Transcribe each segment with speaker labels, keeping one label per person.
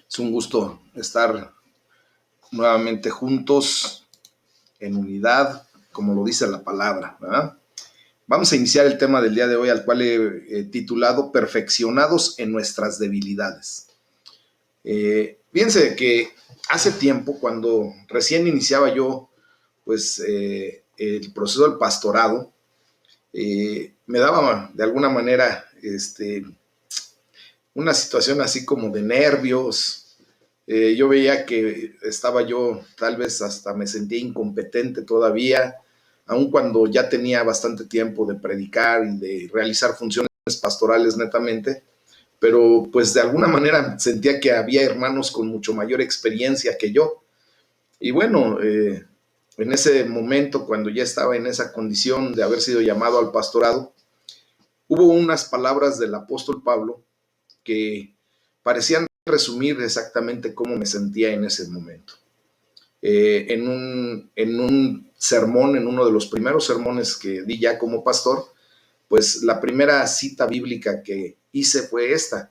Speaker 1: Es un gusto estar nuevamente juntos en unidad, como lo dice la palabra, ¿verdad? Vamos a iniciar el tema del día de hoy, al cual he titulado Perfeccionados en nuestras debilidades. Fíjense que hace tiempo, cuando recién iniciaba yo el proceso del pastorado, me daba de alguna manera una situación así como de nervios. Yo veía que estaba yo, tal vez hasta me sentía incompetente todavía, aun cuando ya tenía bastante tiempo de predicar y de realizar funciones pastorales netamente, pero pues de alguna manera sentía que había hermanos con mucho mayor experiencia que yo. Y bueno, en ese momento, cuando ya estaba en esa condición de haber sido llamado al pastorado, hubo unas palabras del apóstol Pablo que parecían resumir exactamente cómo me sentía en ese momento. En un sermón, en uno de los primeros sermones que di ya como pastor, pues la primera cita bíblica que hice fue esta,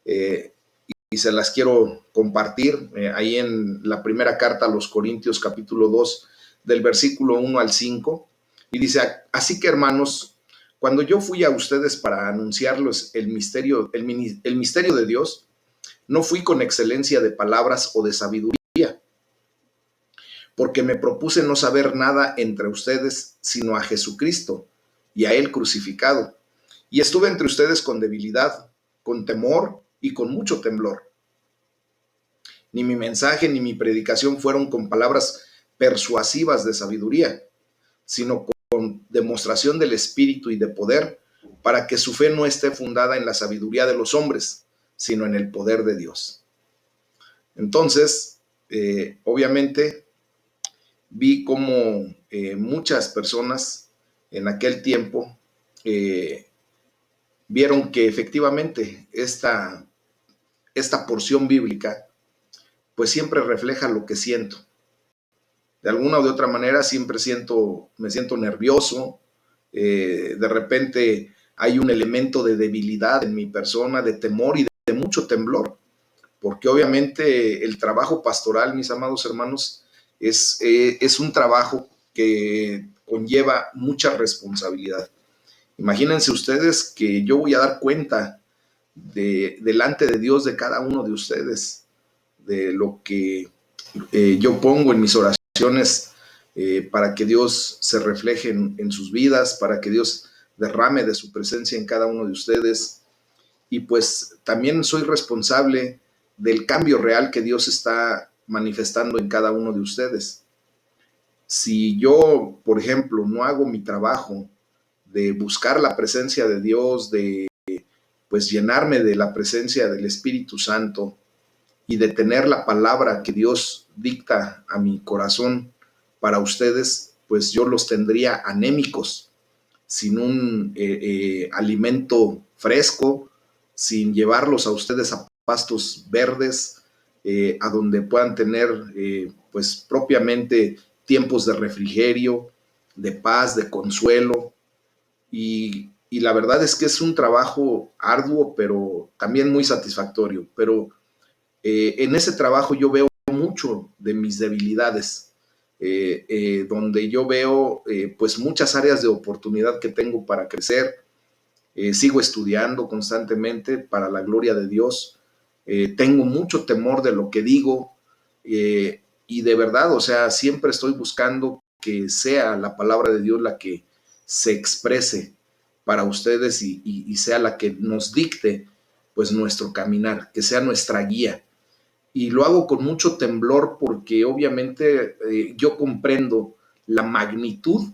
Speaker 1: y se las quiero compartir ahí en la primera carta a los Corintios capítulo 2 del versículo 1 al 5, y dice: así que, hermanos, cuando yo fui a ustedes para anunciarles el misterio de Dios, no fui con excelencia de palabras o de sabiduría, porque me propuse no saber nada entre ustedes sino a Jesucristo y a Él crucificado. Y estuve entre ustedes con debilidad, con temor y con mucho temblor. Ni mi mensaje ni mi predicación fueron con palabras persuasivas de sabiduría, sino con demostración del Espíritu y de poder, para que su fe no esté fundada en la sabiduría de los hombres, sino en el poder de Dios. Entonces, obviamente, vi como muchas personas en aquel tiempo vieron que efectivamente esta porción bíblica pues siempre refleja lo que siento. De alguna o de otra manera siempre me siento nervioso, de repente hay un elemento de debilidad en mi persona, de temor y de mucho temblor, porque obviamente el trabajo pastoral, mis amados hermanos, es un trabajo que conlleva mucha responsabilidad. Imagínense ustedes que yo voy a dar cuenta delante de Dios de cada uno de ustedes, de lo que yo pongo en mis oraciones para que Dios se refleje en sus vidas, para que Dios derrame de su presencia en cada uno de ustedes. Y pues también soy responsable del cambio real que Dios está manifestando en cada uno de ustedes. Si yo, por ejemplo, no hago mi trabajo de buscar la presencia de Dios, de pues llenarme de la presencia del Espíritu Santo y de tener la palabra que Dios dicta a mi corazón para ustedes, pues yo los tendría anémicos, sin un alimento fresco, sin llevarlos a ustedes a pastos verdes, a donde puedan tener pues propiamente tiempos de refrigerio, de paz, de consuelo. Y la verdad es que es un trabajo arduo, pero también muy satisfactorio. Pero en ese trabajo yo veo mucho de mis debilidades, donde yo veo pues muchas áreas de oportunidad que tengo para crecer. Sigo estudiando constantemente para la gloria de Dios. Tengo mucho temor de lo que digo, y de verdad, o sea, siempre estoy buscando que sea la palabra de Dios la que se exprese para ustedes y sea la que nos dicte pues nuestro caminar, que sea nuestra guía. Y lo hago con mucho temblor porque obviamente yo comprendo la magnitud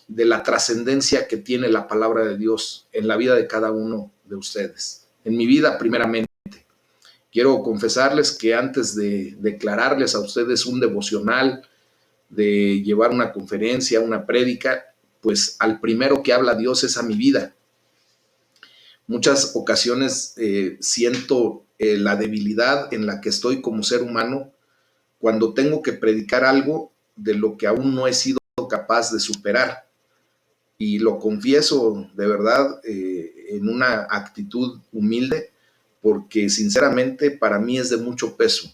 Speaker 1: de la trascendencia que tiene la palabra de Dios en la vida de cada uno de ustedes, en mi vida primeramente. Quiero confesarles que antes de declararles a ustedes un devocional, de llevar una conferencia, una prédica, pues al primero que habla Dios es a mi vida. Muchas ocasiones siento la debilidad en la que estoy como ser humano cuando tengo que predicar algo de lo que aún no he sido capaz de superar. Y lo confieso de verdad en una actitud humilde, porque sinceramente para mí es de mucho peso.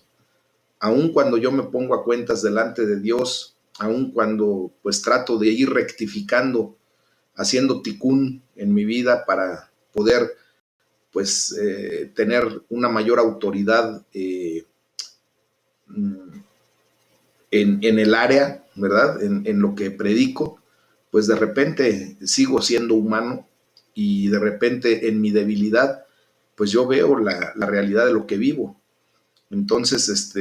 Speaker 1: Aun cuando yo me pongo a cuentas delante de Dios, aun cuando pues trato de ir rectificando, haciendo ticún en mi vida para poder pues tener una mayor autoridad en el área, ¿verdad? En lo que predico, pues de repente sigo siendo humano y de repente en mi debilidad, pues yo veo la realidad de lo que vivo. Entonces,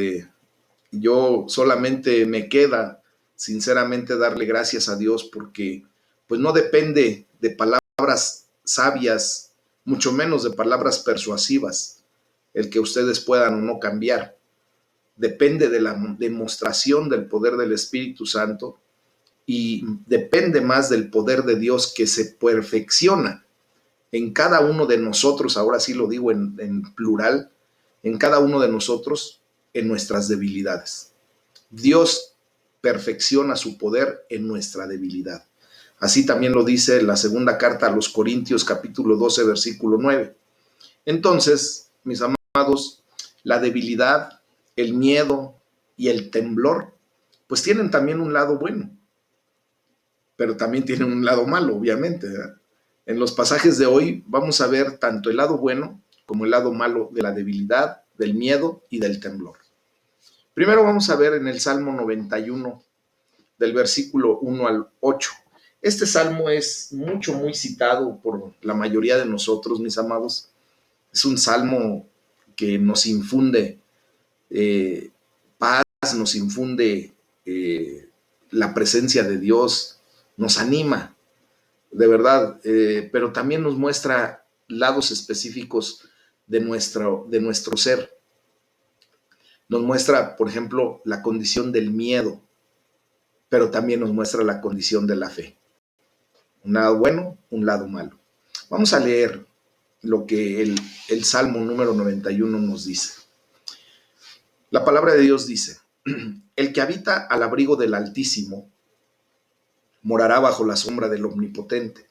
Speaker 1: yo solamente me queda, sinceramente, darle gracias a Dios porque pues no depende de palabras sabias, mucho menos de palabras persuasivas, el que ustedes puedan o no cambiar. Depende de la demostración del poder del Espíritu Santo y depende más del poder de Dios que se perfecciona en cada uno de nosotros, ahora sí lo digo en plural, en cada uno de nosotros, en nuestras debilidades. Dios perfecciona su poder en nuestra debilidad. Así también lo dice la segunda carta a los Corintios, capítulo 12, versículo 9. Entonces, mis amados, la debilidad, el miedo y el temblor, pues tienen también un lado bueno, pero también tienen un lado malo, obviamente, ¿verdad? En los pasajes de hoy vamos a ver tanto el lado bueno como el lado malo de la debilidad, del miedo y del temblor. Primero vamos a ver en el Salmo 91, del versículo 1 al 8. Este salmo es muy citado por la mayoría de nosotros, mis amados. Es un salmo que nos infunde paz, nos infunde la presencia de Dios, nos anima, de verdad, pero también nos muestra lados específicos de nuestro ser. Nos muestra, por ejemplo, la condición del miedo, pero también nos muestra la condición de la fe. Un lado bueno, un lado malo. Vamos a leer lo que el Salmo número 91 nos dice. La palabra de Dios dice: el que habita al abrigo del Altísimo morará bajo la sombra del Omnipotente.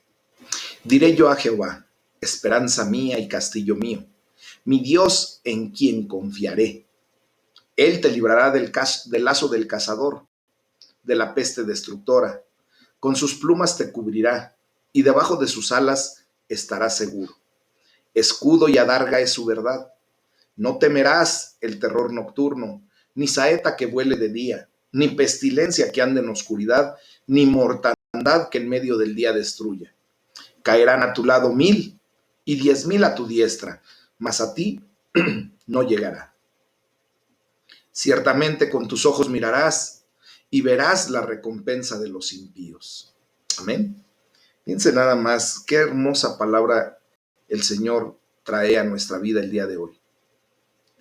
Speaker 1: Diré yo a Jehová, esperanza mía y castillo mío, mi Dios en quien confiaré. Él te librará del lazo del cazador, de la peste destructora. Con sus plumas te cubrirá, y debajo de sus alas estarás seguro. Escudo y adarga es su verdad. No temerás el terror nocturno, ni saeta que vuele de día, ni pestilencia que ande en oscuridad, ni mortandad que en medio del día destruya. Caerán a tu lado 1000 y 10,000 a tu diestra, mas a ti no llegará. Ciertamente con tus ojos mirarás y verás la recompensa de los impíos. Amén. Fíjense nada más, qué hermosa palabra el Señor trae a nuestra vida el día de hoy.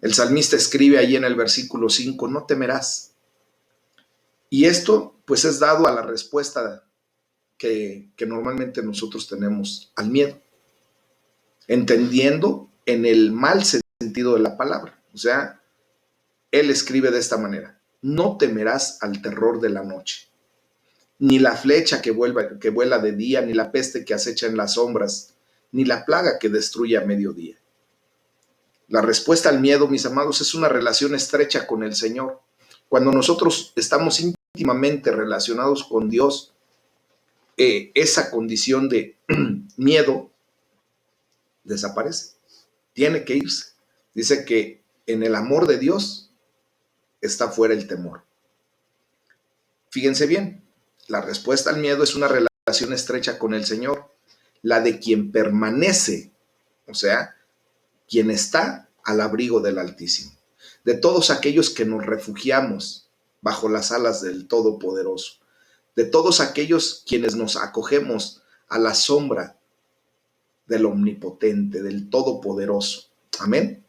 Speaker 1: El salmista escribe ahí en el versículo 5, no temerás. Y esto pues es dado a la respuesta que normalmente nosotros tenemos al miedo, entendiendo en el mal sentido de la palabra. O sea, él escribe de esta manera: no temerás al terror de la noche, ni la flecha que vuela de día, ni la peste que acecha en las sombras, ni la plaga que destruye a mediodía. La respuesta al miedo, mis amados, es una relación estrecha con el Señor. Cuando nosotros estamos íntimamente relacionados con Dios, esa condición de miedo desaparece, tiene que irse. Dice que en el amor de Dios está fuera el temor. Fíjense bien, la respuesta al miedo es una relación estrecha con el Señor, la de quien permanece, o sea, quien está al abrigo del Altísimo, de todos aquellos que nos refugiamos bajo las alas del Todopoderoso, de todos aquellos quienes nos acogemos a la sombra del Omnipotente, del Todopoderoso. Amén.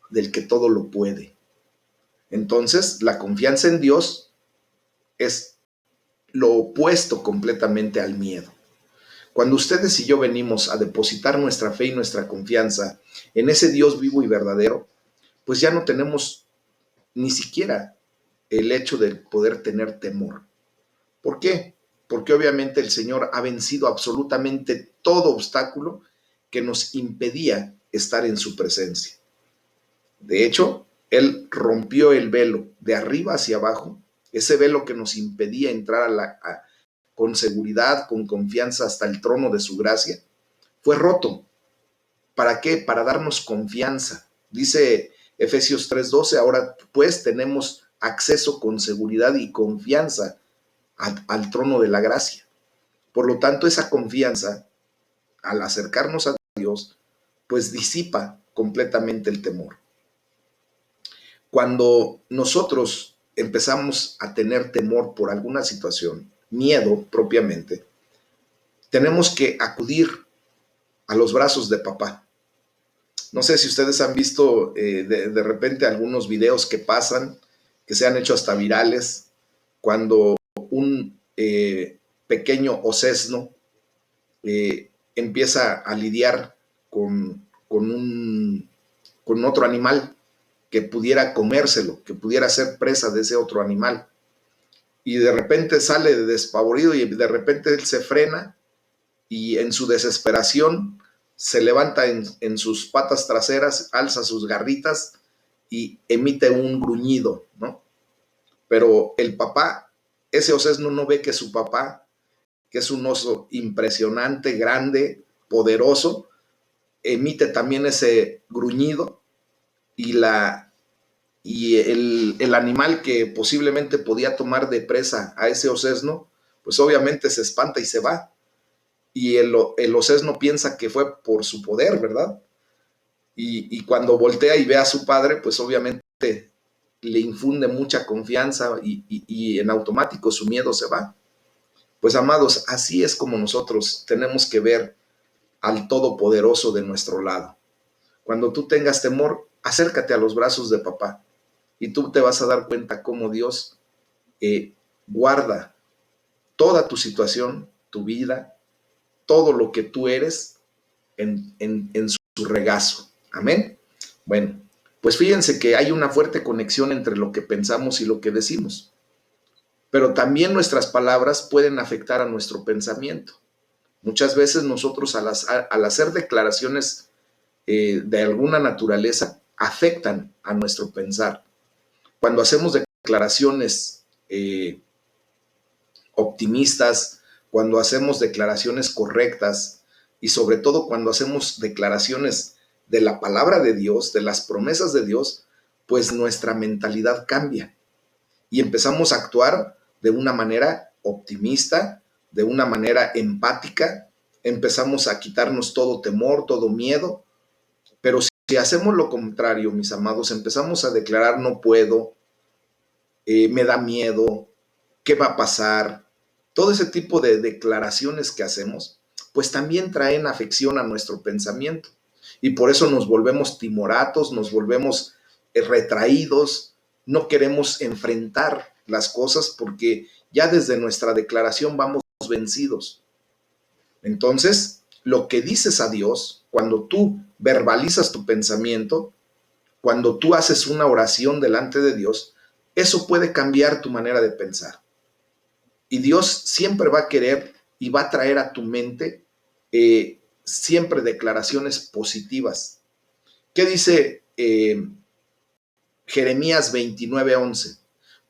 Speaker 1: Del que todo lo puede. Entonces, la confianza en Dios es lo opuesto completamente al miedo. Cuando ustedes y yo venimos a depositar nuestra fe y nuestra confianza en ese Dios vivo y verdadero, pues ya no tenemos ni siquiera el hecho de poder tener temor. ¿Por qué? Porque obviamente el Señor ha vencido absolutamente todo obstáculo que nos impedía estar en su presencia. De hecho, Él rompió el velo de arriba hacia abajo, ese velo que nos impedía entrar con seguridad, con confianza hasta el trono de su gracia, fue roto. ¿Para qué? Para darnos confianza. Dice Efesios 3:12, ahora pues tenemos acceso con seguridad y confianza al trono de la gracia. Por lo tanto, esa confianza, al acercarnos a Dios, pues disipa completamente el temor. Cuando nosotros empezamos a tener temor por alguna situación, miedo propiamente, tenemos que acudir a los brazos de papá. No sé si ustedes han visto de repente algunos videos que pasan, que se han hecho hasta virales, cuando un pequeño osesno empieza a lidiar con otro animal que pudiera comérselo, que pudiera ser presa de ese otro animal. Y de repente sale despavorido y de repente él se frena y en su desesperación se levanta en sus patas traseras, alza sus garritas y emite un gruñido, ¿no? Pero el papá, ese osesno no ve que su papá, que es un oso impresionante, grande, poderoso, emite también ese gruñido y el animal que posiblemente podía tomar de presa a ese osesno, pues obviamente se espanta y se va. Y el osesno piensa que fue por su poder, ¿verdad? Y cuando voltea y ve a su padre, pues obviamente le infunde mucha confianza y en automático su miedo se va. Pues amados, así es como nosotros tenemos que ver al Todopoderoso de nuestro lado. Cuando tú tengas temor, acércate a los brazos de papá y tú te vas a dar cuenta cómo Dios guarda toda tu situación, tu vida, todo lo que tú eres en su regazo. Amén. Bueno, pues fíjense que hay una fuerte conexión entre lo que pensamos y lo que decimos. Pero también nuestras palabras pueden afectar a nuestro pensamiento. Muchas veces nosotros al hacer declaraciones de alguna naturaleza afectan a nuestro pensar. Cuando hacemos declaraciones optimistas, cuando hacemos declaraciones correctas y sobre todo cuando hacemos declaraciones de la palabra de Dios, de las promesas de Dios, pues nuestra mentalidad cambia y empezamos a actuar de una manera optimista, de una manera empática, empezamos a quitarnos todo temor, todo miedo, pero si hacemos lo contrario, mis amados, empezamos a declarar no puedo, me da miedo, ¿qué va a pasar? Todo ese tipo de declaraciones que hacemos, pues también traen afección a nuestro pensamiento. Y por eso nos volvemos timoratos, nos volvemos retraídos, no queremos enfrentar las cosas porque ya desde nuestra declaración vamos vencidos. Entonces, lo que dices a Dios, cuando tú verbalizas tu pensamiento, cuando tú haces una oración delante de Dios, eso puede cambiar tu manera de pensar. Y Dios siempre va a querer y va a traer a tu mente siempre declaraciones positivas. ¿Qué dice Jeremías 29:11?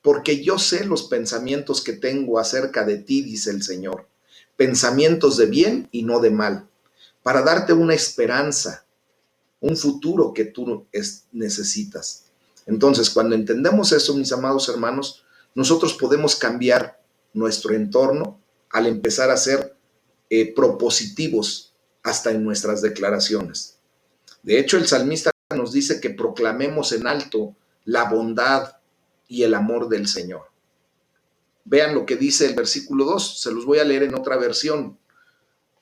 Speaker 1: Porque yo sé los pensamientos que tengo acerca de ti, dice el Señor, pensamientos de bien y no de mal, para darte una esperanza, un futuro que tú necesitas. Entonces, cuando entendemos eso, mis amados hermanos, nosotros podemos cambiar nuestro entorno al empezar a ser propositivos hasta en nuestras declaraciones. De hecho, el salmista nos dice que proclamemos en alto la bondad y el amor del Señor. Vean lo que dice el versículo 2, se los voy a leer en otra versión.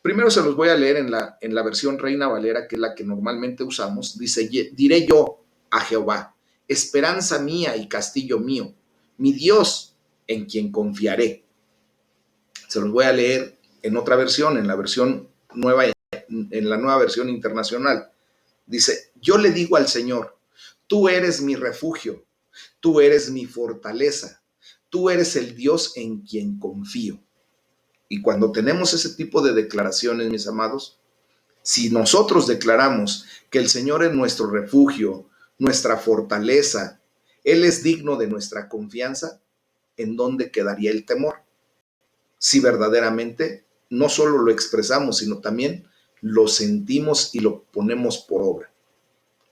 Speaker 1: Primero se los voy a leer en la versión Reina Valera, que es la que normalmente usamos. Dice, diré yo a Jehová, esperanza mía y castillo mío, mi Dios en quien confiaré. Se los voy a leer en otra versión, en la versión nueva, en la nueva versión internacional. Dice, yo le digo al Señor, tú eres mi refugio, tú eres mi fortaleza, tú eres el Dios en quien confío. Y cuando tenemos ese tipo de declaraciones, mis amados, Si nosotros declaramos que el Señor es nuestro refugio, nuestra fortaleza, Él es digno de nuestra confianza, ¿en dónde quedaría el temor? Si verdaderamente no solo lo expresamos, sino también lo sentimos y lo ponemos por obra,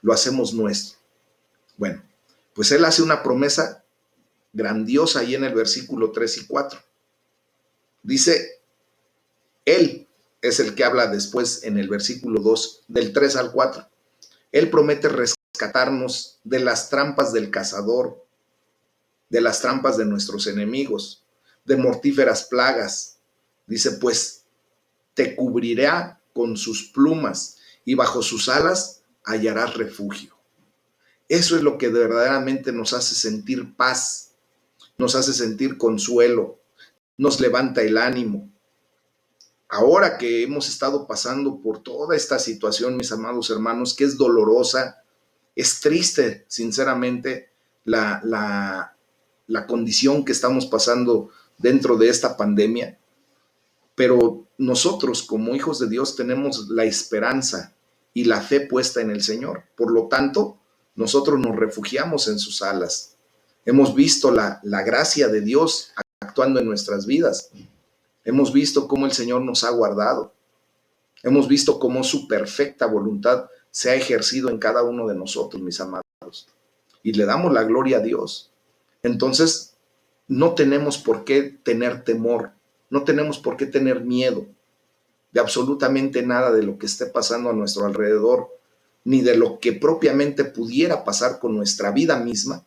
Speaker 1: lo hacemos nuestro. Bueno, pues Él hace una promesa grandiosa ahí en el versículo 3 y 4. Dice, Él es el que habla después en el versículo 2, del 3 al 4. Él promete rescatarnos de las trampas del cazador, de las trampas de nuestros enemigos, de mortíferas plagas. Dice, pues te cubrirá con sus plumas y bajo sus alas hallarás refugio. Eso es lo que verdaderamente nos hace sentir paz, nos hace sentir consuelo, nos levanta el ánimo. Ahora que hemos estado pasando por toda esta situación, mis amados hermanos, que es dolorosa, es triste, sinceramente, la condición que estamos pasando dentro de esta pandemia, pero nosotros como hijos de Dios tenemos la esperanza y la fe puesta en el Señor. Por lo tanto, nosotros nos refugiamos en sus alas. Hemos visto la gracia de Dios actuando en nuestras vidas. Hemos visto cómo el Señor nos ha guardado. Hemos visto cómo su perfecta voluntad se ha ejercido en cada uno de nosotros, mis amados. Y le damos la gloria a Dios. Entonces, no tenemos por qué tener temor, no tenemos por qué tener miedo de absolutamente nada de lo que esté pasando a nuestro alrededor, ni de lo que propiamente pudiera pasar con nuestra vida misma,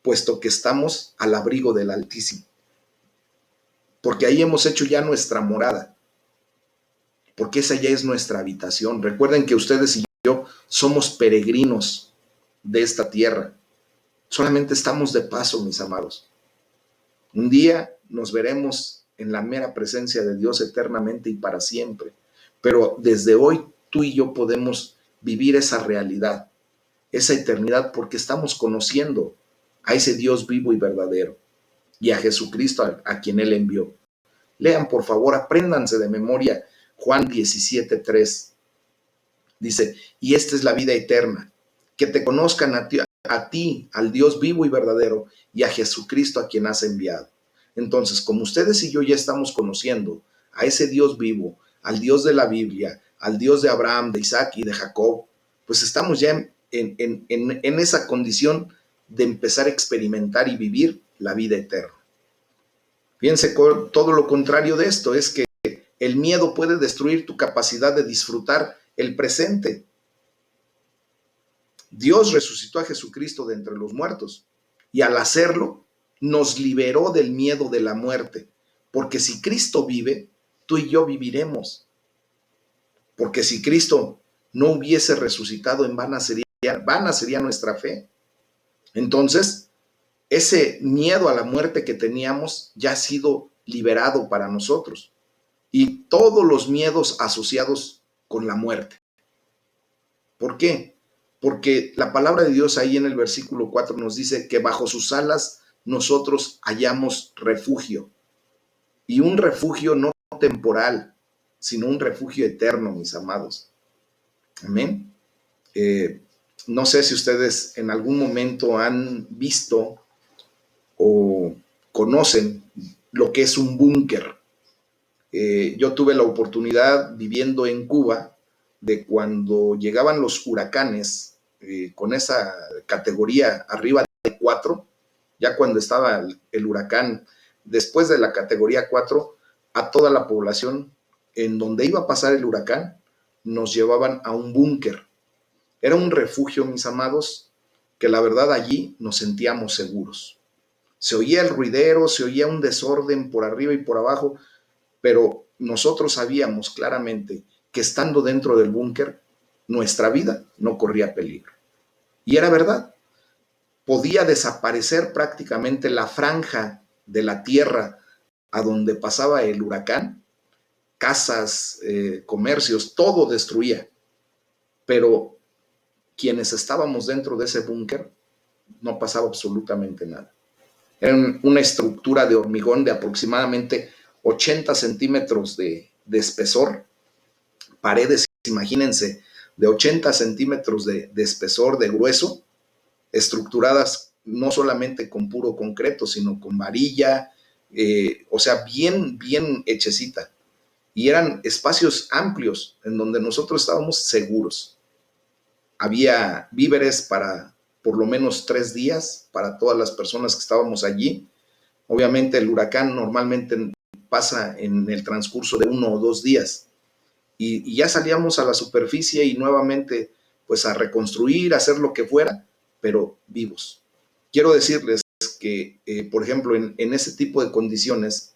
Speaker 1: puesto que estamos al abrigo del Altísimo. Porque ahí hemos hecho ya nuestra morada, porque esa ya es nuestra habitación. Recuerden que ustedes y yo somos peregrinos de esta tierra. Solamente estamos de paso, mis amados. Un día nos veremos en la mera presencia de Dios eternamente y para siempre. Pero desde hoy tú y yo podemos vivir esa realidad, esa eternidad, porque estamos conociendo a ese Dios vivo y verdadero y a Jesucristo a quien Él envió. Lean, por favor, apréndanse de memoria Juan 17:3. Dice, y esta es la vida eterna, que te conozcan a ti, al Dios vivo y verdadero, y a Jesucristo a quien has enviado. Entonces, como ustedes y yo ya estamos conociendo a ese Dios vivo, al Dios de la Biblia, al Dios de Abraham, de Isaac y de Jacob, pues estamos ya en esa condición de empezar a experimentar y vivir la vida eterna. Fíjense, todo lo contrario de esto es que el miedo puede destruir tu capacidad de disfrutar el presente. Dios resucitó a Jesucristo de entre los muertos y al hacerlo nos liberó del miedo de la muerte, porque si Cristo vive, tú y yo viviremos. Porque si Cristo no hubiese resucitado, vana sería nuestra fe. Entonces, ese miedo a la muerte que teníamos ya ha sido liberado para nosotros. Y todos los miedos asociados con la muerte. ¿Por qué? Porque la palabra de Dios ahí en el versículo 4 nos dice que bajo sus alas nosotros hallamos refugio. Y un refugio no temporal, sino un refugio eterno, mis amados. Amén. No sé si ustedes en algún momento han visto o conocen lo que es un búnker. Yo tuve la oportunidad viviendo en Cuba de cuando llegaban los huracanes con esa categoría arriba de 4, ya cuando estaba el huracán después de la categoría 4, a toda la población en donde iba a pasar el huracán nos llevaban a un búnker. Era un refugio, mis amados, que la verdad allí nos sentíamos seguros. Se oía el ruidero, se oía un desorden por arriba y por abajo, pero nosotros sabíamos claramente que estando dentro del búnker, nuestra vida no corría peligro. Y era verdad. Podía desaparecer prácticamente la franja de la tierra a donde pasaba el huracán, casas, comercios, todo destruía. Pero quienes estábamos dentro de ese búnker, no pasaba absolutamente nada. Era una estructura de hormigón de aproximadamente 80 centímetros de espesor, paredes imagínense, de 80 centímetros de espesor, de grueso, estructuradas no solamente con puro concreto, sino con varilla, o sea, bien, bien hechecita. Y eran espacios amplios en donde nosotros estábamos seguros. Había víveres para por lo menos 3 días para todas las personas que estábamos allí. Obviamente el huracán normalmente pasa en el transcurso de 1 o 2 días. Y ya salíamos a la superficie y nuevamente pues a reconstruir, a hacer lo que fuera, pero vivos. Quiero decirles que, por ejemplo, en ese tipo de condiciones,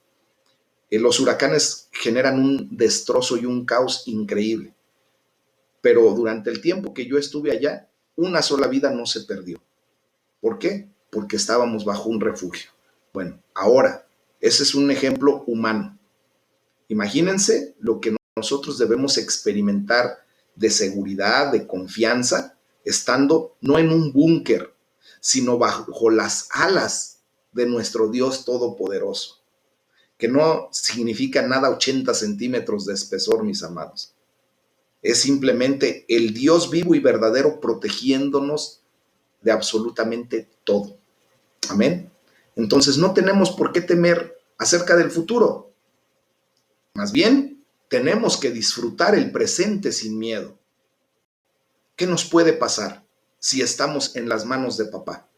Speaker 1: los huracanes generan un destrozo y un caos increíble. Pero durante el tiempo que yo estuve allá, una sola vida no se perdió. ¿Por qué? Porque estábamos bajo un refugio. Bueno, ahora, ese es un ejemplo humano. Imagínense lo que nosotros debemos experimentar de seguridad, de confianza, estando no en un búnker, sino bajo las alas de nuestro Dios Todopoderoso, que no significa nada 80 centímetros de espesor, mis amados. Es simplemente el Dios vivo y verdadero protegiéndonos de absolutamente todo. Amén. Entonces no tenemos por qué temer acerca del futuro. Más bien, tenemos que disfrutar el presente sin miedo. ¿Qué nos puede pasar si estamos en las manos de papá?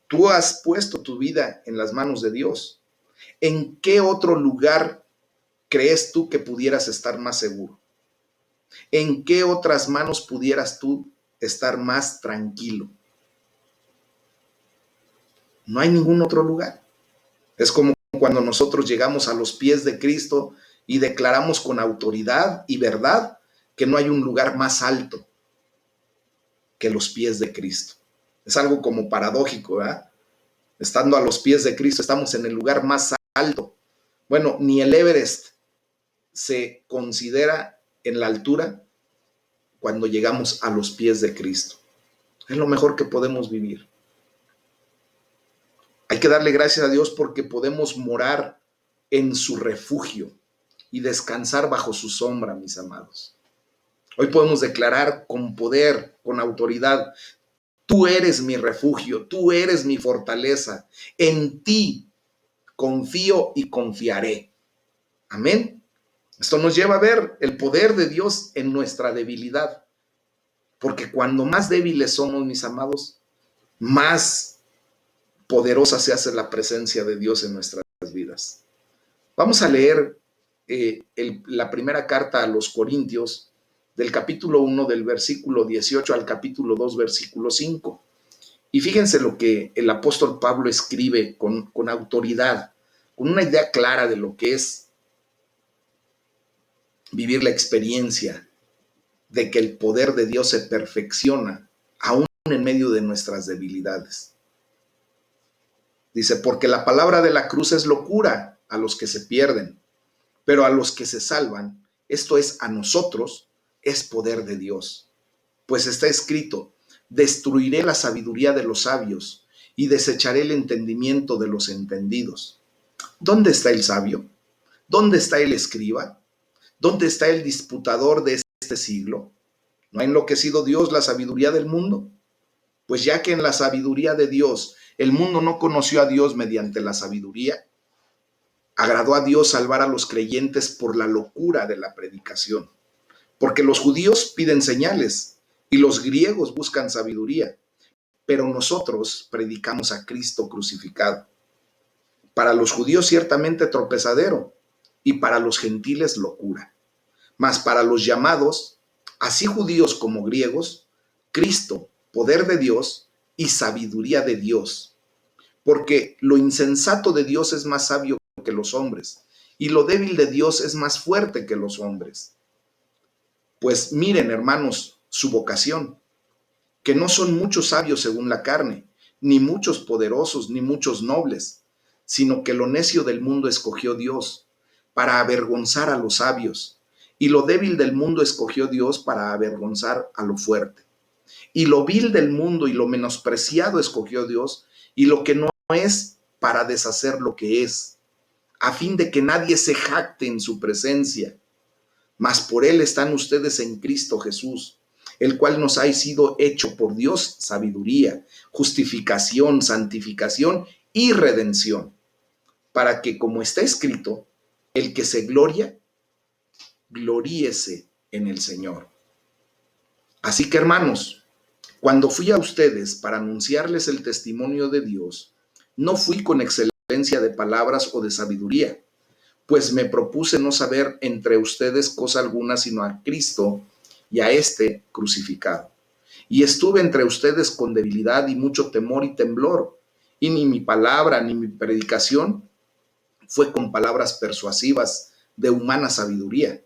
Speaker 1: Tú has puesto tu vida en las manos de Dios. ¿En qué otro lugar crees tú que pudieras estar más seguro? ¿En qué otras manos pudieras tú estar más tranquilo? No hay ningún otro lugar. Es como cuando nosotros llegamos a los pies de Cristo y declaramos con autoridad y verdad que no hay un lugar más alto que los pies de Cristo. Es algo como paradójico, ¿verdad? Estando a los pies de Cristo, estamos en el lugar más alto. Bueno, ni el Everest se considera en la altura cuando llegamos a los pies de Cristo. Es lo mejor que podemos vivir. Hay que darle gracias a Dios porque podemos morar en su refugio y descansar bajo su sombra, mis amados. Hoy podemos declarar con poder, con autoridad: tú eres mi refugio, tú eres mi fortaleza, en ti confío y confiaré. Amén. Esto nos lleva a ver el poder de Dios en nuestra debilidad, porque cuando más débiles somos, mis amados, más poderosa se hace la presencia de Dios en nuestras vidas. Vamos a leer la primera carta a los Corintios, del capítulo 1, del versículo 18 al capítulo 2, versículo 5. Y fíjense lo que el apóstol Pablo escribe con autoridad, con una idea clara de lo que es vivir la experiencia de que el poder de Dios se perfecciona aún en medio de nuestras debilidades. Dice, porque la palabra de la cruz es locura a los que se pierden, pero a los que se salvan, esto es, a nosotros, es poder de Dios. Pues está escrito, destruiré la sabiduría de los sabios y desecharé el entendimiento de los entendidos. ¿Dónde está el sabio? ¿Dónde está el escriba? ¿Dónde está el disputador de este siglo? ¿No ha enloquecido Dios la sabiduría del mundo? Pues ya que en la sabiduría de Dios el mundo no conoció a Dios mediante la sabiduría, agradó a Dios salvar a los creyentes por la locura de la predicación. Porque los judíos piden señales y los griegos buscan sabiduría, pero nosotros predicamos a Cristo crucificado. Para los judíos ciertamente tropezadero y para los gentiles locura. Mas para los llamados, así judíos como griegos, Cristo, poder de Dios y sabiduría de Dios. Porque lo insensato de Dios es más sabio que los hombres, y lo débil de Dios es más fuerte que los hombres. Pues miren, hermanos, su vocación, que no son muchos sabios según la carne, ni muchos poderosos, ni muchos nobles, sino que lo necio del mundo escogió Dios para avergonzar a los sabios, y lo débil del mundo escogió Dios para avergonzar a lo fuerte. Y lo vil del mundo y lo menospreciado escogió Dios, y lo que no es para deshacer lo que es, a fin de que nadie se jacte en su presencia. mas por él están ustedes en Cristo Jesús, el cual nos ha sido hecho por Dios sabiduría, justificación, santificación y redención, para que, como está escrito, el que se gloria, gloríese en el Señor. Así que, hermanos, cuando fui a ustedes para anunciarles el testimonio de Dios, no fui con excelencia de palabras o de sabiduría, pues me propuse no saber entre ustedes cosa alguna sino a Cristo y a este crucificado. Y estuve entre ustedes con debilidad y mucho temor y temblor, y ni mi palabra ni mi predicación fue con palabras persuasivas de humana sabiduría,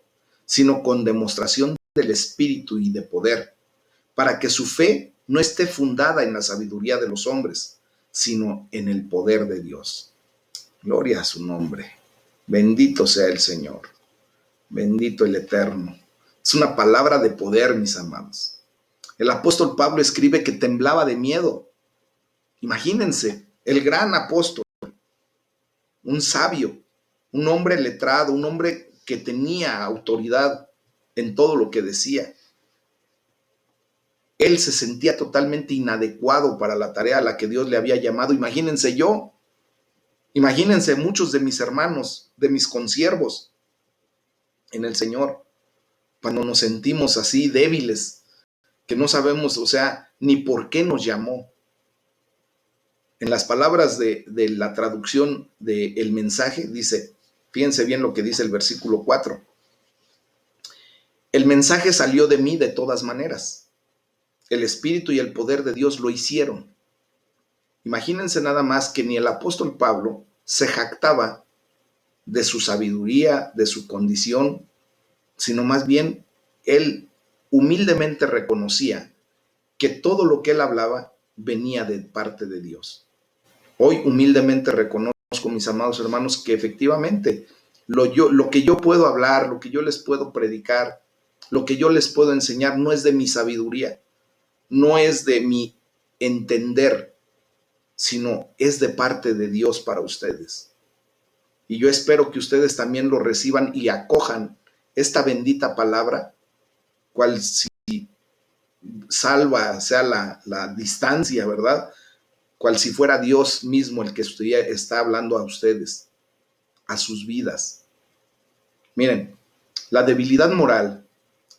Speaker 1: sino con demostración del Espíritu y de poder, para que su fe no esté fundada en la sabiduría de los hombres, sino en el poder de Dios. Gloria a su nombre. Bendito sea el Señor. Bendito el Eterno. Es una palabra de poder, mis amados. El apóstol Pablo escribe que temblaba de miedo. Imagínense, el gran apóstol, un sabio, un hombre letrado, un hombre que tenía autoridad en todo lo que decía. Él se sentía totalmente inadecuado para la tarea a la que Dios le había llamado. Imagínense yo, imagínense muchos de mis hermanos, de mis consiervos en el Señor, cuando nos sentimos así débiles, que no sabemos, o sea, ni por qué nos llamó. En las palabras de la traducción del mensaje dice, fíjense bien lo que dice el versículo 4. El mensaje salió de mí de todas maneras. El Espíritu y el poder de Dios lo hicieron. Imagínense nada más que ni el apóstol Pablo se jactaba de su sabiduría, de su condición, sino más bien él humildemente reconocía que todo lo que él hablaba venía de parte de Dios. Hoy humildemente reconozco, mis amados hermanos, que efectivamente lo que yo puedo hablar, lo que yo les puedo predicar, lo que yo les puedo enseñar no es de mi sabiduría, no es de mi entender, sino es de parte de Dios para ustedes. Y yo espero que ustedes también lo reciban y acojan esta bendita palabra, cual si salva sea la distancia, ¿verdad? Cual si fuera Dios mismo el que está hablando a ustedes, a sus vidas. Miren, la debilidad moral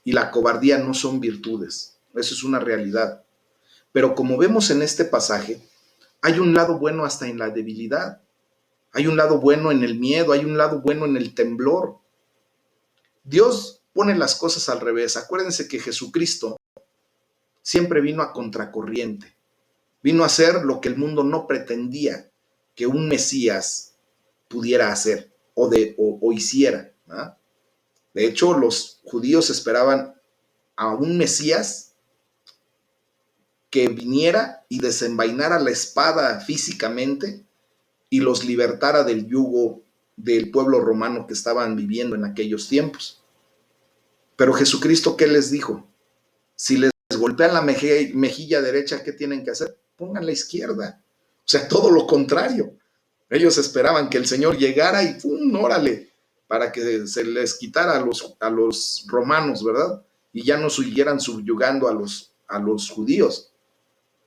Speaker 1: y la cobardía no son virtudes, eso es una realidad. Pero como vemos en este pasaje, hay un lado bueno hasta en la debilidad. Hay un lado bueno en el miedo, hay un lado bueno en el temblor. Dios pone las cosas al revés. Acuérdense que Jesucristo siempre vino a contracorriente. Vino a hacer lo que el mundo no pretendía que un Mesías pudiera hacer o hiciera, ¿no? De hecho, los judíos esperaban a un Mesías que viniera y desenvainara la espada físicamente y los libertara del yugo del pueblo romano que estaban viviendo en aquellos tiempos. Pero Jesucristo, ¿qué les dijo? Si les golpean la mejilla derecha, ¿qué tienen que hacer? Pongan la izquierda. O sea, todo lo contrario. Ellos esperaban que el Señor llegara y ¡pum! Órale, para que se les quitara a los romanos, ¿verdad? Y ya no siguieran subyugando a los judíos.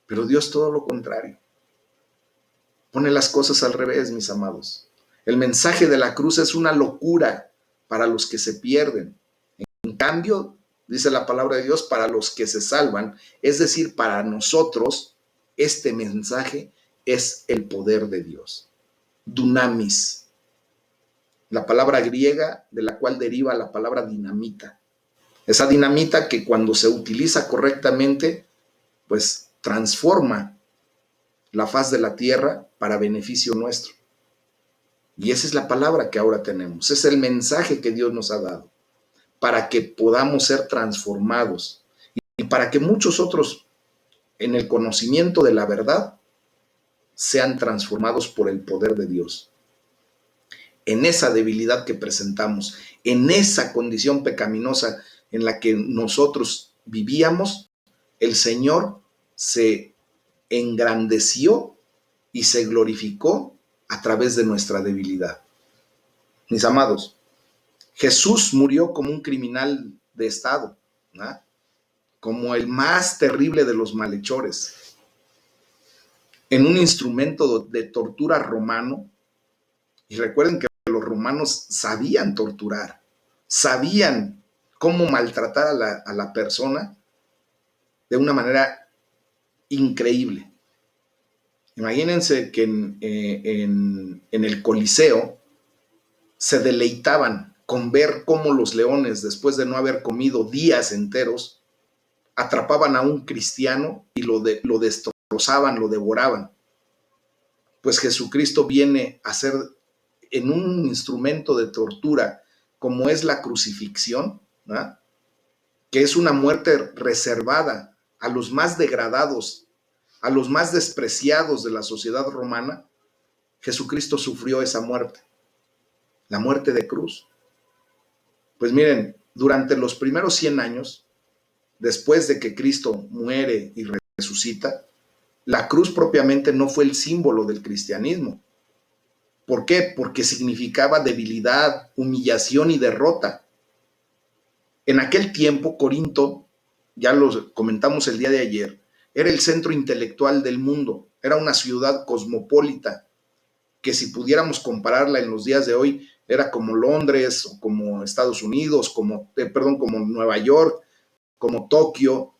Speaker 1: Pero Dios todo lo contrario. Pone las cosas al revés, mis amados. El mensaje de la cruz es una locura para los que se pierden. En cambio, dice la palabra de Dios, para los que se salvan, es decir, para nosotros, este mensaje es el poder de Dios. Dunamis, la palabra griega de la cual deriva la palabra dinamita. Esa dinamita que cuando se utiliza correctamente, pues transforma la faz de la tierra para beneficio nuestro. Y esa es la palabra que ahora tenemos. Es el mensaje que Dios nos ha dado para que podamos ser transformados y para que muchos otros en el conocimiento de la verdad sean transformados por el poder de Dios. En esa debilidad que presentamos, en esa condición pecaminosa en la que nosotros vivíamos, el Señor se engrandeció y se glorificó a través de nuestra debilidad. Mis amados, Jesús murió como un criminal de Estado, ¿no? Como el más terrible de los malhechores, en un instrumento de tortura romano. Y recuerden que los romanos sabían torturar, sabían cómo maltratar a la persona de una manera increíble. Imagínense que en el Coliseo se deleitaban con ver cómo los leones, después de no haber comido días enteros, atrapaban a un cristiano y lo destrozaban, lo devoraban. Pues Jesucristo viene a ser en un instrumento de tortura como es la crucifixión, ¿no? Que es una muerte reservada a los más degradados, a los más despreciados de la sociedad romana. Jesucristo sufrió esa muerte, la muerte de cruz. Pues miren, durante los primeros 100 años, después de que Cristo muere y resucita, la cruz propiamente no fue el símbolo del cristianismo. ¿Por qué? Porque significaba debilidad, humillación y derrota. En aquel tiempo, Corinto, ya lo comentamos el día de ayer, era el centro intelectual del mundo, era una ciudad cosmopolita, que si pudiéramos compararla en los días de hoy, era como Londres, o como Estados Unidos, como Nueva York, como Tokio,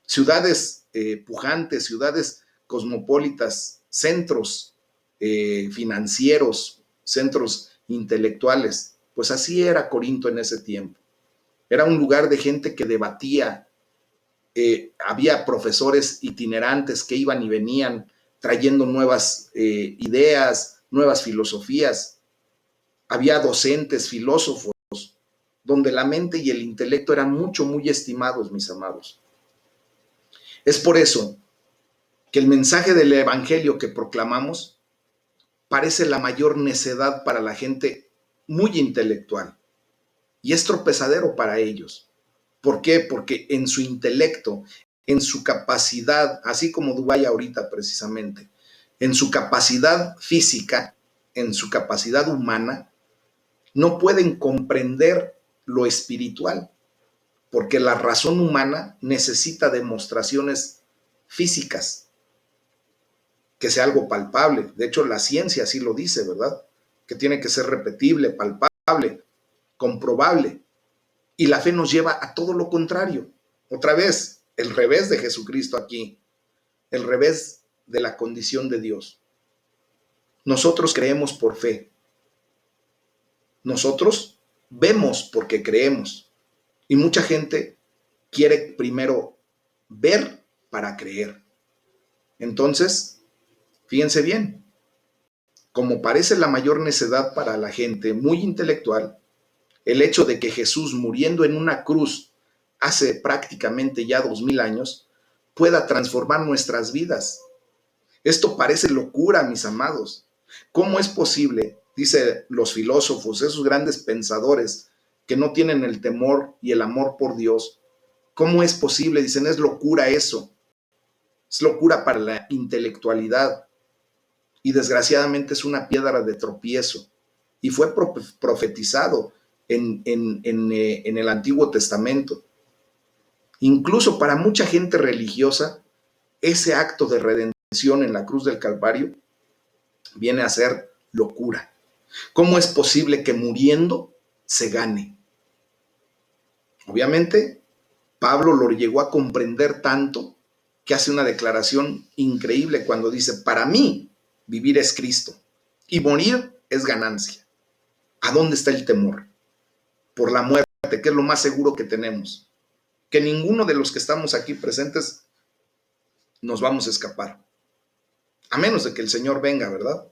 Speaker 1: ciudades pujantes, ciudades cosmopolitas, centros financieros, centros intelectuales. Pues así era Corinto en ese tiempo. Era un lugar de gente que debatía, había profesores itinerantes que iban y venían trayendo nuevas ideas, nuevas filosofías. Había docentes, filósofos, donde la mente y el intelecto eran muy estimados, mis amados. Es por eso que el mensaje del evangelio que proclamamos parece la mayor necedad para la gente muy intelectual y es tropezadero para ellos. ¿Por qué? Porque en su intelecto, en su capacidad, así como Dubái ahorita precisamente, en su capacidad física, en su capacidad humana, no pueden comprender lo espiritual, porque la razón humana necesita demostraciones físicas, que sea algo palpable. De hecho, la ciencia así lo dice, ¿verdad? Que tiene que ser repetible, palpable, comprobable. Y la fe nos lleva a todo lo contrario. Otra vez, el revés de Jesucristo aquí, el revés de la condición de Dios. Nosotros creemos por fe. Nosotros vemos porque creemos. Y mucha gente quiere primero ver para creer. Entonces, fíjense bien, como parece la mayor necedad para la gente muy intelectual, el hecho de que Jesús, muriendo en una cruz hace prácticamente ya 2000 años, pueda transformar nuestras vidas. Esto parece locura, mis amados. ¿Cómo es posible, dicen los filósofos, esos grandes pensadores que no tienen el temor y el amor por Dios? ¿Cómo es posible? Dicen, es locura eso. Es locura para la intelectualidad. Y desgraciadamente es una piedra de tropiezo. Y fue profetizado en el Antiguo Testamento. Incluso para mucha gente religiosa, ese acto de redención en la cruz del Calvario viene a ser locura. ¿Cómo es posible que muriendo se gane? Obviamente, Pablo lo llegó a comprender tanto que hace una declaración increíble cuando dice, para mí vivir es Cristo y morir es ganancia. ¿A dónde está el temor? Por la muerte, que es lo más seguro que tenemos. Que ninguno de los que estamos aquí presentes nos vamos a escapar. A menos de que el Señor venga, ¿verdad?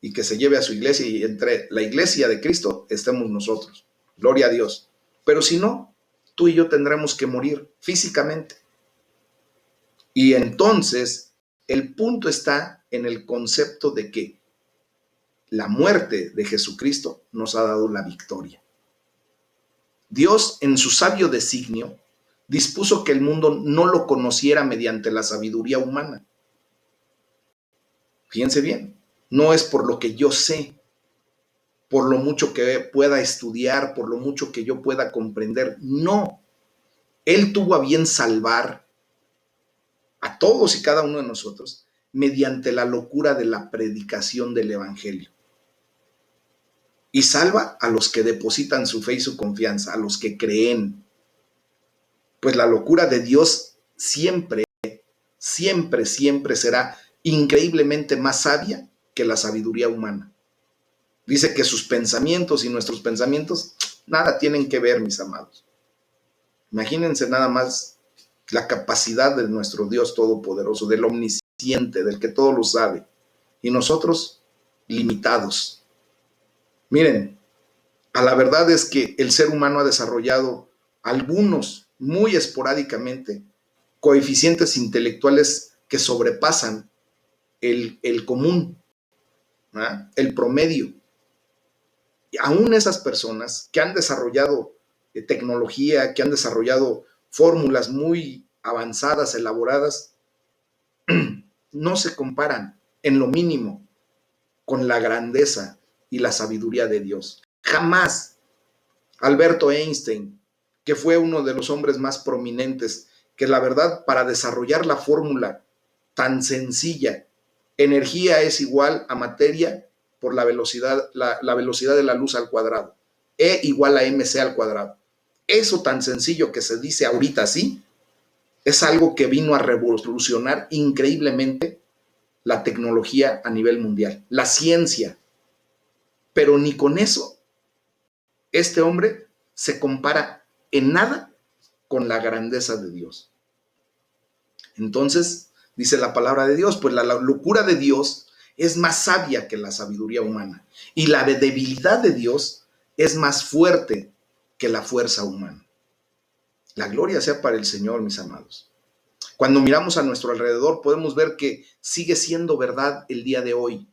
Speaker 1: Y que se lleve a su iglesia y entre la iglesia de Cristo estemos nosotros. Gloria a Dios. Pero si no, tú y yo tendremos que morir físicamente. Y entonces, el punto está en el concepto de que la muerte de Jesucristo nos ha dado la victoria. Dios, en su sabio designio, dispuso que el mundo no lo conociera mediante la sabiduría humana. Fíjense bien, no es por lo que yo sé, por lo mucho que pueda estudiar, por lo mucho que yo pueda comprender. No, Él tuvo a bien salvar a todos y cada uno de nosotros mediante la locura de la predicación del Evangelio. Y salva a los que depositan su fe y su confianza, a los que creen. Pues la locura de Dios siempre, siempre, siempre será increíblemente más sabia que la sabiduría humana. Dice que sus pensamientos y nuestros pensamientos nada tienen que ver, mis amados. Imagínense nada más la capacidad de nuestro Dios Todopoderoso, del omnisciente, del que todo lo sabe. Y nosotros, limitados. Miren, a la verdad es que el ser humano ha desarrollado algunos, muy esporádicamente, coeficientes intelectuales que sobrepasan el común, ¿verdad? El promedio. Y aún esas personas que han desarrollado tecnología, que han desarrollado fórmulas muy avanzadas, elaboradas, no se comparan en lo mínimo con la grandeza y la sabiduría de Dios. Jamás. Alberto Einstein, que fue uno de los hombres más prominentes, que la verdad, para desarrollar la fórmula tan sencilla, energía es igual a materia por la velocidad de la luz al cuadrado, E igual a mc al cuadrado. Eso tan sencillo que se dice ahorita así, es algo que vino a revolucionar increíblemente la tecnología a nivel mundial, la ciencia. Pero ni con eso este hombre se compara en nada con la grandeza de Dios. Entonces, dice la palabra de Dios, pues la locura de Dios es más sabia que la sabiduría humana, y la debilidad de Dios es más fuerte que la fuerza humana. La gloria sea para el Señor, mis amados. Cuando miramos a nuestro alrededor, podemos ver que sigue siendo verdad el día de hoy,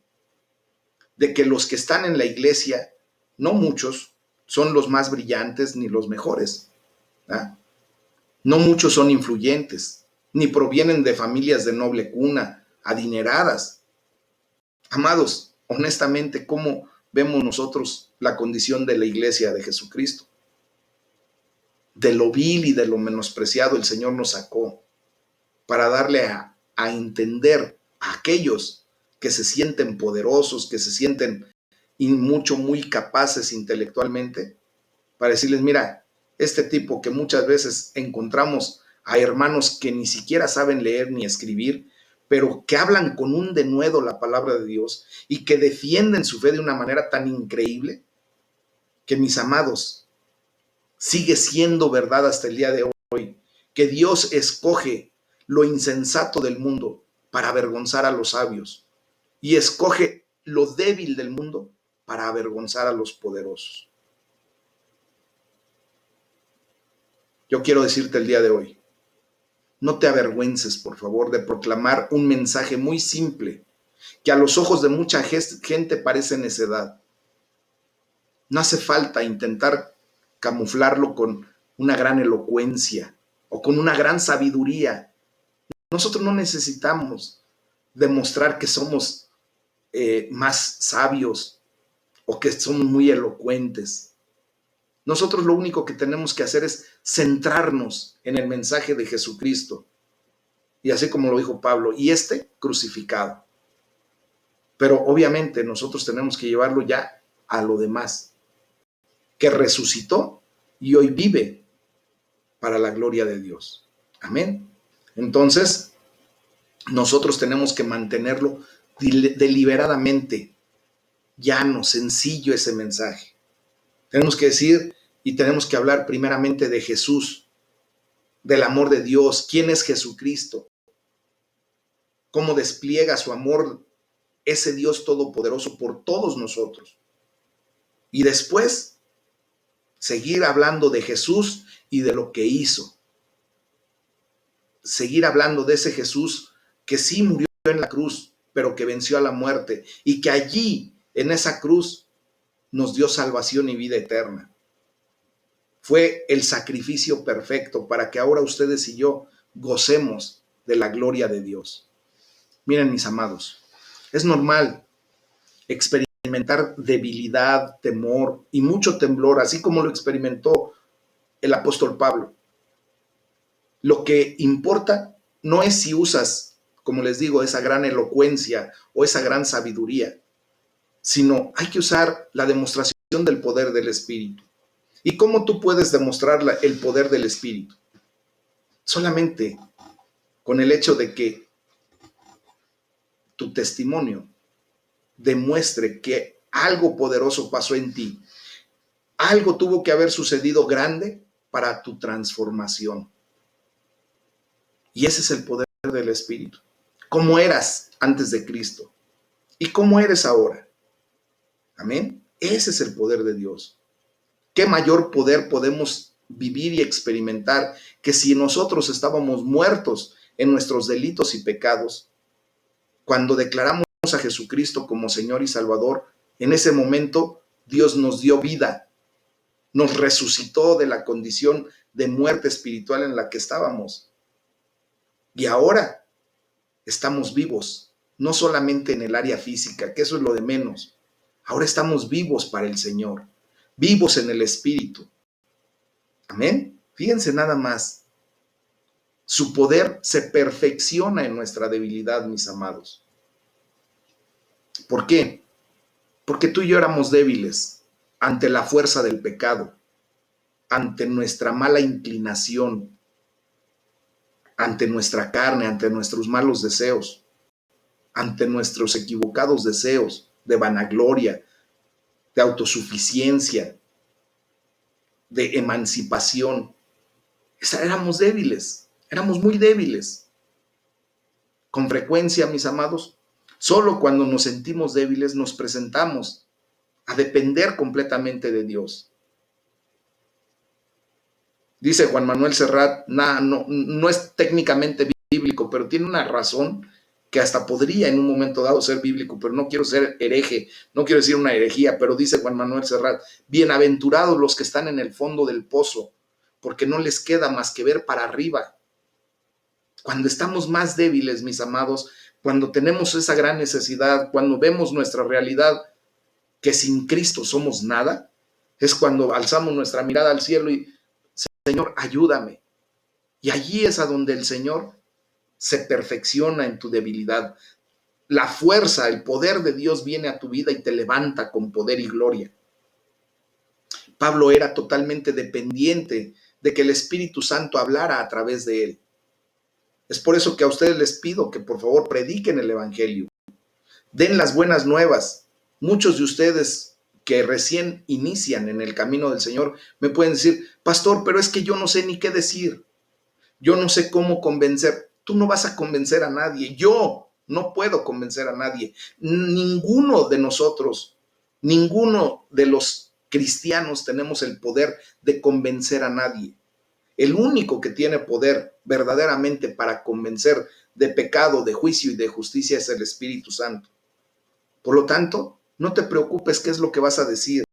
Speaker 1: de que los que están en la iglesia, no muchos, son los más brillantes ni los mejores. ¿Ah? No muchos son influyentes, ni provienen de familias de noble cuna, adineradas. Amados, honestamente, ¿cómo vemos nosotros la condición de la iglesia de Jesucristo? De lo vil y de lo menospreciado el Señor nos sacó para darle a entender a aquellos que se sienten poderosos, que se sienten muy capaces intelectualmente, para decirles, mira, este tipo que muchas veces encontramos a hermanos que ni siquiera saben leer ni escribir, pero que hablan con un denuedo la palabra de Dios y que defienden su fe de una manera tan increíble, que, mis amados, sigue siendo verdad hasta el día de hoy, que Dios escoge lo insensato del mundo para avergonzar a los sabios y escoge lo débil del mundo para avergonzar a los poderosos. Yo quiero decirte el día de hoy, no te avergüences, por favor, de proclamar un mensaje muy simple, que a los ojos de mucha gente parece necedad. No hace falta intentar camuflarlo con una gran elocuencia o con una gran sabiduría. Nosotros no necesitamos demostrar que somos más sabios o que somos muy elocuentes. Nosotros lo único que tenemos que hacer es centrarnos en el mensaje de Jesucristo. Y así como lo dijo Pablo, y crucificado. Pero obviamente nosotros tenemos que llevarlo ya a lo demás, que resucitó y hoy vive para la gloria de Dios. Amén. Entonces, nosotros tenemos que mantenerlo deliberadamente llano, sencillo ese mensaje. Tenemos que decir y tenemos que hablar primeramente de Jesús, del amor de Dios, quién es Jesucristo, cómo despliega su amor ese Dios todopoderoso por todos nosotros. Y después, seguir hablando de Jesús y de lo que hizo. Seguir hablando de ese Jesús que sí murió en la cruz, pero que venció a la muerte y que allí, en esa cruz, nos dio salvación y vida eterna. Fue el sacrificio perfecto para que ahora ustedes y yo gocemos de la gloria de Dios. Miren, mis amados, es normal experimentar experimentar debilidad, temor y mucho temblor, así como lo experimentó el apóstol Pablo. Lo que importa no es si usas, como les digo, esa gran elocuencia o esa gran sabiduría, sino hay que usar la demostración del poder del Espíritu. ¿Y cómo tú puedes demostrar el poder del Espíritu? Solamente con el hecho de que tu testimonio demuestre que algo poderoso pasó en ti. Algo tuvo que haber sucedido grande para tu transformación. Y ese es el poder del Espíritu. ¿Cómo eras antes de Cristo? ¿Y cómo eres ahora? Amén. Ese es el poder de Dios. ¿Qué mayor poder podemos vivir y experimentar que si nosotros estábamos muertos en nuestros delitos y pecados, cuando declaramos a Jesucristo como Señor y Salvador, en ese momento Dios nos dio vida, nos resucitó de la condición de muerte espiritual en la que estábamos. Y ahora estamos vivos, no solamente en el área física, que eso es lo de menos. Ahora estamos vivos para el Señor, vivos en el Espíritu. Amén. Fíjense nada más. Su poder se perfecciona en nuestra debilidad, mis amados. ¿Por qué? Porque tú y yo éramos débiles ante la fuerza del pecado, ante nuestra mala inclinación, ante nuestra carne, ante nuestros malos deseos, ante nuestros equivocados deseos de vanagloria, de autosuficiencia, de emancipación. Éramos débiles, éramos muy débiles. Con frecuencia, mis amados, solo cuando nos sentimos débiles nos presentamos a depender completamente de Dios. Dice Juan Manuel Serrat, no es técnicamente bíblico, pero tiene una razón que hasta podría en un momento dado ser bíblico, pero no quiero ser hereje, no quiero decir una herejía, pero dice Juan Manuel Serrat, bienaventurados los que están en el fondo del pozo, porque no les queda más que ver para arriba. Cuando estamos más débiles, mis amados, cuando tenemos esa gran necesidad, cuando vemos nuestra realidad, que sin Cristo somos nada, es cuando alzamos nuestra mirada al cielo y, Señor, ayúdame. Y allí es a donde el Señor se perfecciona en tu debilidad. La fuerza, el poder de Dios viene a tu vida y te levanta con poder y gloria. Pablo era totalmente dependiente de que el Espíritu Santo hablara a través de él. Es por eso que a ustedes les pido que por favor prediquen el Evangelio. Den las buenas nuevas. Muchos de ustedes que recién inician en el camino del Señor me pueden decir, pastor, pero es que yo no sé ni qué decir. Yo no sé cómo convencer. Tú no vas a convencer a nadie. Yo no puedo convencer a nadie. Ninguno de nosotros, ninguno de los cristianos tenemos el poder de convencer a nadie. El único que tiene poder verdaderamente para convencer de pecado, de juicio y de justicia es el Espíritu Santo. Por lo tanto, no te preocupes qué es lo que vas a decir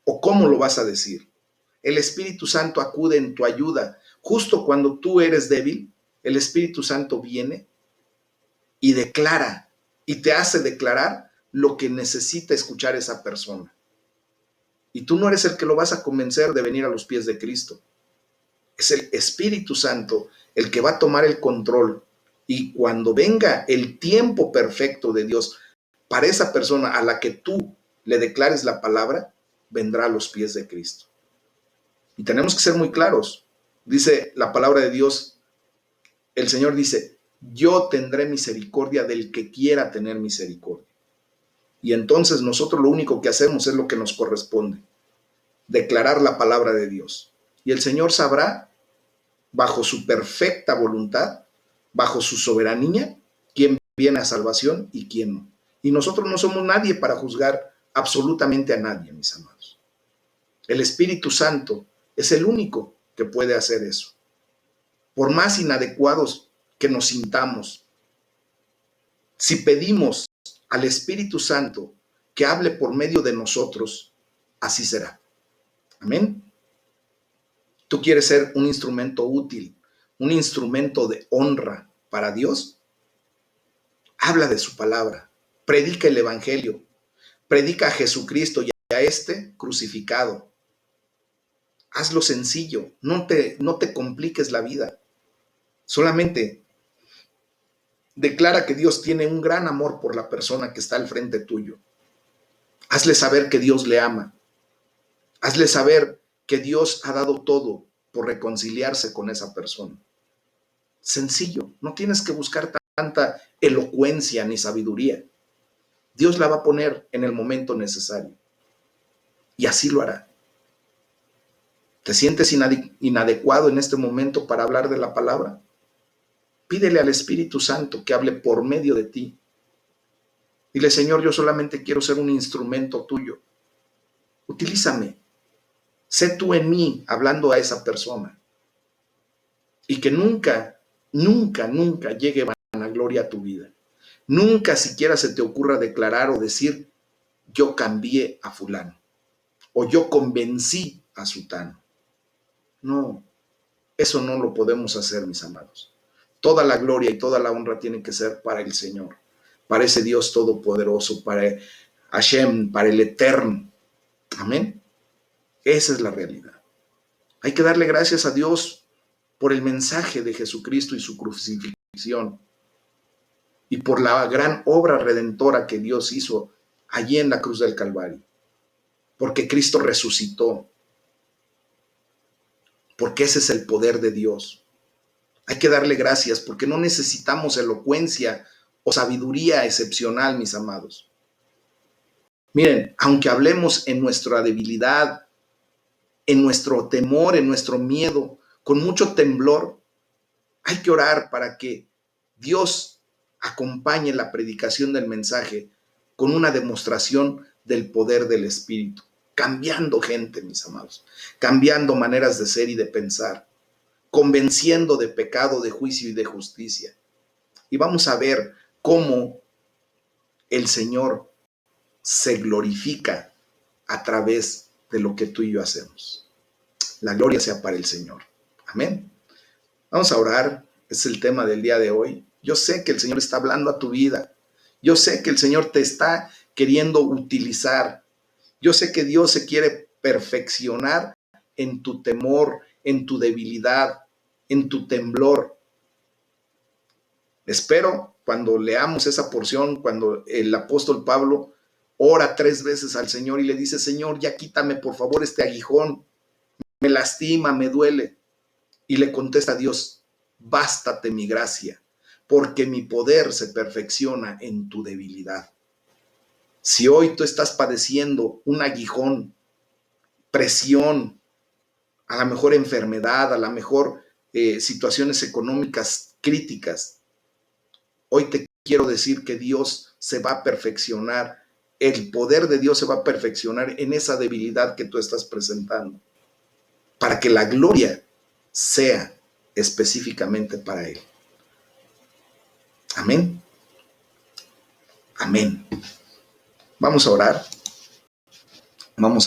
Speaker 1: o cómo lo vas a decir. El Espíritu Santo acude en tu ayuda. Justo cuando tú eres débil, el Espíritu Santo viene y declara y te hace declarar lo que necesita escuchar esa persona. Y tú no eres el que lo vas a convencer de venir a los pies de Cristo. Es el Espíritu Santo el que va a tomar el control. Y cuando venga el tiempo perfecto de Dios para esa persona a la que tú le declares la palabra, vendrá a los pies de Cristo. Y tenemos que ser muy claros. Dice la palabra de Dios, el Señor dice, yo tendré misericordia del que quiera tener misericordia. Y entonces nosotros lo único que hacemos es lo que nos corresponde, declarar la palabra de Dios. Y el Señor sabrá, bajo su perfecta voluntad, bajo su soberanía, quién viene a salvación y quién no. Y nosotros no somos nadie para juzgar absolutamente a nadie, mis amados. El Espíritu Santo es el único que puede hacer eso. Por más inadecuados que nos sintamos, si pedimos al Espíritu Santo que hable por medio de nosotros, así será. Amén. ¿Tú quieres ser un instrumento útil, un instrumento de honra para Dios? Habla de su palabra, predica el Evangelio, Predica a Jesucristo y a este crucificado. Hazlo sencillo, no te compliques la vida. Solamente declara que Dios tiene un gran amor por la persona que está al frente tuyo. Hazle saber que Dios le ama. Hazle saber que Dios ha dado todo por reconciliarse con esa persona. Sencillo, no tienes que buscar tanta elocuencia ni sabiduría. Dios la va a poner en el momento necesario y así lo hará. ¿Te sientes inadecuado en este momento para hablar de la palabra? Pídele al Espíritu Santo que hable por medio de ti. Dile, Señor, yo solamente quiero ser un instrumento tuyo. Utilízame. Sé tú en mí hablando a esa persona. Y que nunca, nunca, nunca llegue vanagloria a tu vida. Nunca siquiera se te ocurra declarar o decir, yo cambié a fulano o yo convencí a sutano. No, eso no lo podemos hacer, mis amados. Toda la gloria y toda la honra tiene que ser para el Señor, para ese Dios todopoderoso, para Hashem, para el Eterno. Amén. Esa es la realidad. Hay que darle gracias a Dios por el mensaje de Jesucristo y su crucifixión y por la gran obra redentora que Dios hizo allí en la cruz del Calvario. Porque Cristo resucitó. Porque ese es el poder de Dios. Hay que darle gracias porque no necesitamos elocuencia o sabiduría excepcional, mis amados. Miren, aunque hablemos en nuestra debilidad, en nuestro temor, en nuestro miedo, con mucho temblor, hay que orar para que Dios acompañe la predicación del mensaje con una demostración del poder del Espíritu, cambiando gente, mis amados, cambiando maneras de ser y de pensar, convenciendo de pecado, de juicio y de justicia. Y vamos a ver cómo el Señor se glorifica a través de lo que tú y yo hacemos. La gloria sea para el Señor. Amén. Vamos a orar. Es el tema del día de hoy. Yo sé que el Señor está hablando a tu vida. Yo sé que el Señor te está queriendo utilizar. Yo sé que Dios se quiere perfeccionar en tu temor, en tu debilidad, en tu temblor. Espero cuando leamos esa porción, cuando el apóstol Pablo ora 3 veces al Señor y le dice, Señor, ya quítame por favor este aguijón, me lastima, me duele. Y le contesta a Dios, bástate mi gracia, porque mi poder se perfecciona en tu debilidad. Si hoy tú estás padeciendo un aguijón, presión, a lo mejor enfermedad, a lo mejor situaciones económicas críticas, hoy te quiero decir que Dios se va a perfeccionar, el poder de Dios se va a perfeccionar en esa debilidad que tú estás presentando, para que la gloria sea específicamente para Él. Amén. Amén. Vamos a orar. Vamos